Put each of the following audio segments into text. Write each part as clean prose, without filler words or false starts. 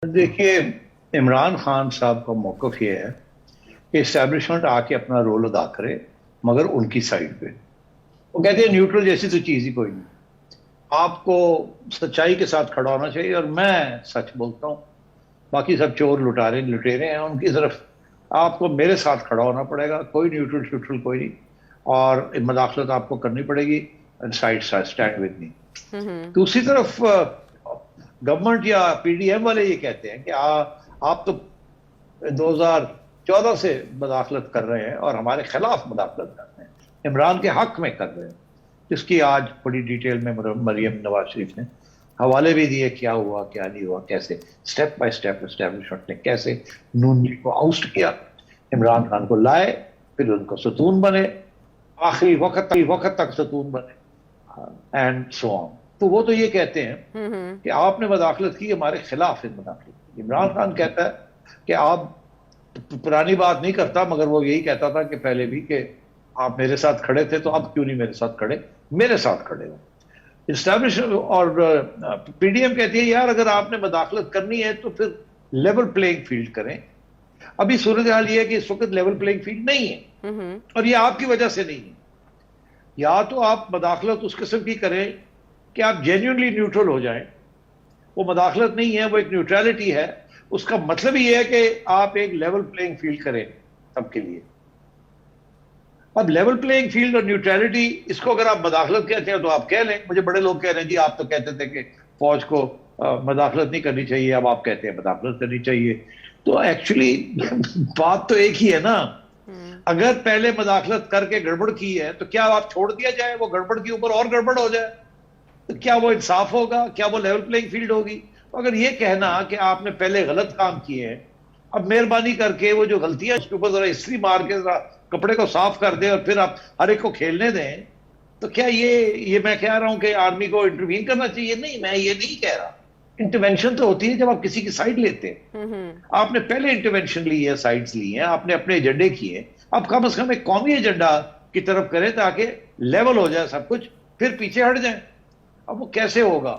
دیکھیے، عمران خان صاحب کا موقف یہ ہے کہ اسٹیبلشمنٹ آ کے اپنا رول ادا کرے مگر ان کی سائڈ پہ. وہ کہتے ہیں نیوٹرل جیسی تو چیز ہی کوئی نہیں، آپ کو سچائی کے ساتھ کھڑا ہونا چاہیے اور میں سچ بولتا ہوں، باقی سب چور لٹیرے ہیں، ان کی طرف آپ کو میرے ساتھ کھڑا ہونا پڑے گا، کوئی نیوٹرل شوٹرل کوئی نہیں، اور مداخلت آپ کو کرنی پڑے گی. Side stand with me. دوسری طرف گورنمنٹ یا پی ڈی ایم والے یہ کہتے ہیں کہ آپ تو 2014 سے مداخلت کر رہے ہیں اور ہمارے خلاف مداخلت کر رہے ہیں، عمران کے حق میں کر رہے ہیں، جس کی آج بڑی ڈیٹیل میں مریم نواز شریف نے حوالے بھی دیے، کیا ہوا کیا نہیں ہوا، کیسے سٹیپ بائی سٹیپ اسٹیبلشمنٹ نے کیسے نون لیگ کو آؤسٹ کیا، عمران خان کو لائے، پھر ان کو ستون بنے، آخری وقت تک ستون بنے، اینڈ سو آن. تو وہ تو یہ کہتے ہیں کہ آپ نے مداخلت کی، ہمارے خلاف مداخلت کی. عمران خان کہتا ہے کہ آپ پرانی بات نہیں کرتا، مگر وہ یہی کہتا تھا کہ پہلے بھی کہ آپ میرے ساتھ کھڑے تھے، تو اب کیوں نہیں میرے ساتھ کھڑے، میرے ساتھ کھڑے ہو. اسٹیبلش اور پی ڈی ایم کہتی ہے یار اگر آپ نے مداخلت کرنی ہے تو پھر لیول پلینگ فیلڈ کریں. ابھی صورتحال یہ ہے کہ اس وقت لیول پلینگ فیلڈ نہیں ہے، اور یہ آپ کی وجہ سے نہیں ہے. یا تو آپ مداخلت اس قسم کی کریں کہ آپ جینیونلی نیوٹرل ہو جائیں، وہ مداخلت نہیں ہے، وہ ایک نیوٹرلٹی ہے. اس کا مطلب یہ ہے کہ آپ ایک لیول پلینگ فیلڈ کریں سب کے لیے. اب لیول پلینگ فیلڈ اور نیوٹرلٹی، اس کو اگر آپ مداخلت کہتے ہیں تو آپ کہہ لیں. مجھے بڑے لوگ کہہ رہے ہیں جی آپ تو کہتے تھے کہ فوج کو مداخلت نہیں کرنی چاہیے، اب آپ کہتے ہیں مداخلت کرنی چاہیے. تو ایکچولی بات تو ایک ہی ہے نا. اگر پہلے مداخلت کر کے گڑبڑ کی ہے تو کیا آپ چھوڑ دیا جائے، وہ گڑبڑ کے اوپر اور گڑبڑ ہو جائے، تو کیا وہ انصاف ہوگا، کیا وہ لیول پلینگ فیلڈ ہوگی؟ اگر یہ کہنا کہ آپ نے پہلے غلط کام کیے ہیں، اب مہربانی کر کے وہ جو غلطیاں اس کے اوپر ذرا استری مار کے ذرا کپڑے کو صاف کر دیں اور پھر آپ ہر ایک کو کھیلنے دیں، تو کیا یہ میں کہہ رہا ہوں کہ آرمی کو انٹروین کرنا چاہیے؟ نہیں، میں یہ نہیں کہہ رہا. انٹروینشن تو ہوتی ہے جب آپ کسی کی سائڈ لیتے ہیں. آپ نے پہلے انٹروینشن لی ہے، سائڈز لی ہیں، آپ نے اپنے ایجنڈے کیے، اب کم از کم ایک قومی ایجنڈا کی طرف کریں تاکہ لیول ہو جائے سب کچھ، پھر پیچھے ہٹ جائیں. اب وہ کیسے ہوگا؟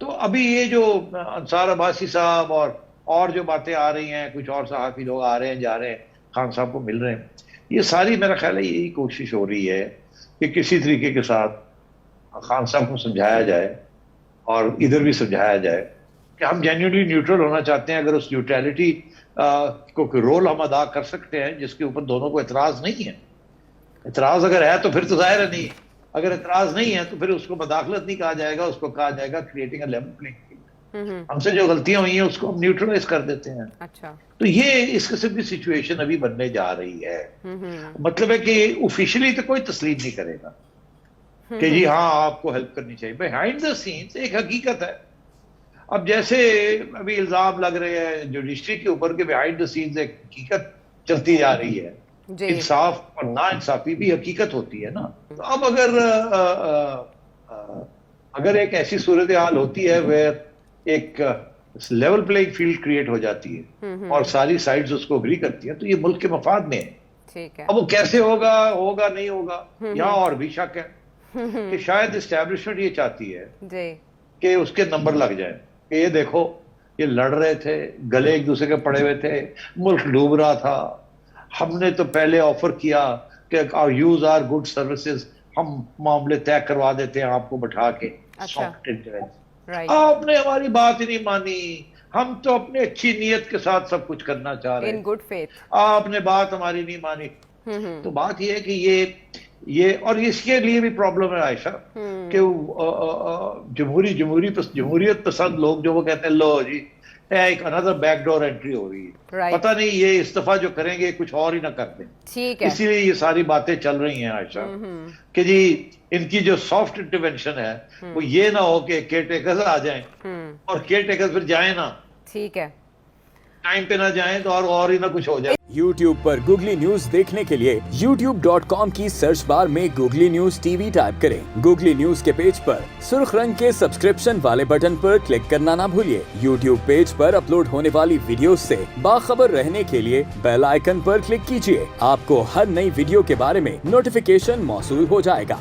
تو ابھی یہ جو انصار عباسی صاحب اور جو باتیں آ رہی ہیں، کچھ اور صحافی لوگ آ رہے ہیں جا رہے ہیں، خان صاحب کو مل رہے ہیں، یہ ساری میرا خیال ہے یہی کوشش ہو رہی ہے کہ کسی طریقے کے ساتھ خان صاحب کو سمجھایا جائے اور ادھر بھی سمجھایا جائے کہ ہم جینیونلی نیوٹرل ہونا چاہتے ہیں. اگر اس نیوٹرلٹی کو رول ہم ادا کر سکتے ہیں جس کے اوپر دونوں کو اعتراض نہیں ہے. اعتراض اگر ہے تو پھر تو ظاہر ہے نہیں ہے، اگر اعتراض نہیں ہے تو پھر اس کو مداخلت نہیں کہا جائے گا، اس کو کہا جائے گا creating a level playing field. ہم سے جو غلطیاں ہوئی ہیں اس کو ہم نیوٹرلائز کر دیتے ہیں. اچھا، تو یہ اس قسم کی سچویشن ابھی بننے جا رہی ہے. مطلب ہے کہ آفیشلی تو کوئی تسلیم نہیں کرے گا کہ جی ہاں آپ کو ہیلپ کرنی چاہیے. بیہائنڈ دا سینس ایک حقیقت ہے. اب جیسے ابھی الزام لگ رہے ہیں جوڈیشری کے اوپر کہ بیہائنڈ دا سینس ایک حقیقت چلتی جا رہی ہے، انصاف اور نا انصافی بھی حقیقت ہوتی ہے نا. تو اب اگر ایک ایسی صورتحال ہوتی ہے ویر ایک لیول پلینگ فیلڈ کریٹ ہو جاتی ہے اور ساری سائڈز اس کو اگری کرتی ہیں، تو یہ ملک کے مفاد میں ہے. اب وہ کیسے ہوگا نہیں ہوگا، یہاں اور بھی شک ہے کہ شاید اسٹیبلشمنٹ یہ چاہتی ہے کہ اس کے نمبر لگ جائیں کہ یہ دیکھو یہ لڑ رہے تھے، گلے ایک دوسرے کے پڑے ہوئے تھے، ملک ڈوب رہا تھا، ہم نے تو پہلے آفر کیا کہ یوز آر گڈ سروسز، ہم معاملے طے کروا دیتے ہیں آپ کو بٹھا کے. آپ نے ہماری بات ہی نہیں مانی، ہم تو اپنی اچھی نیت کے ساتھ سب کچھ کرنا چاہ رہے ہیں، آپ نے بات ہماری نہیں مانی. تو بات یہ ہے کہ یہ اور اس کے لیے بھی پرابلم ہے عائشہ کہ جمہوریت پسند لوگ جو وہ کہتے ہیں لو جی ایک another بیک ڈور انٹری ہو رہی ہے، پتہ نہیں یہ استعفیٰ جو کریں گے کچھ اور ہی نہ کر دیں. اسی لیے یہ ساری باتیں چل رہی ہیں عائشہ کہ جی ان کی جو سافٹ انٹروینشن ہے وہ یہ نہ ہو کہ کیئر ٹیکرز آ جائیں اور کیئر ٹیکرز پھر جائیں نا، ٹھیک ہے، ٹائم پہ نہ جائیں تو اور ہی نہ کچھ ہو جائے. یوٹیوب پر گوگلی نیوز دیکھنے کے لیے youtube.com کی سرچ بار میں googly news T V type کریں. گوگلی نیوز کے پیج پر سرخ رنگ کے سبسکرپشن والے بٹن پر کلک کرنا نہ بھولیے. یوٹیوب پیج پر اپلوڈ ہونے والی ویڈیوز سے باخبر رہنے کے لیے بیل آئیکن پر کلک کیجیے. آپ کو ہر نئی ویڈیو کے بارے میں نوٹیفیکیشن موصول ہو جائے گا.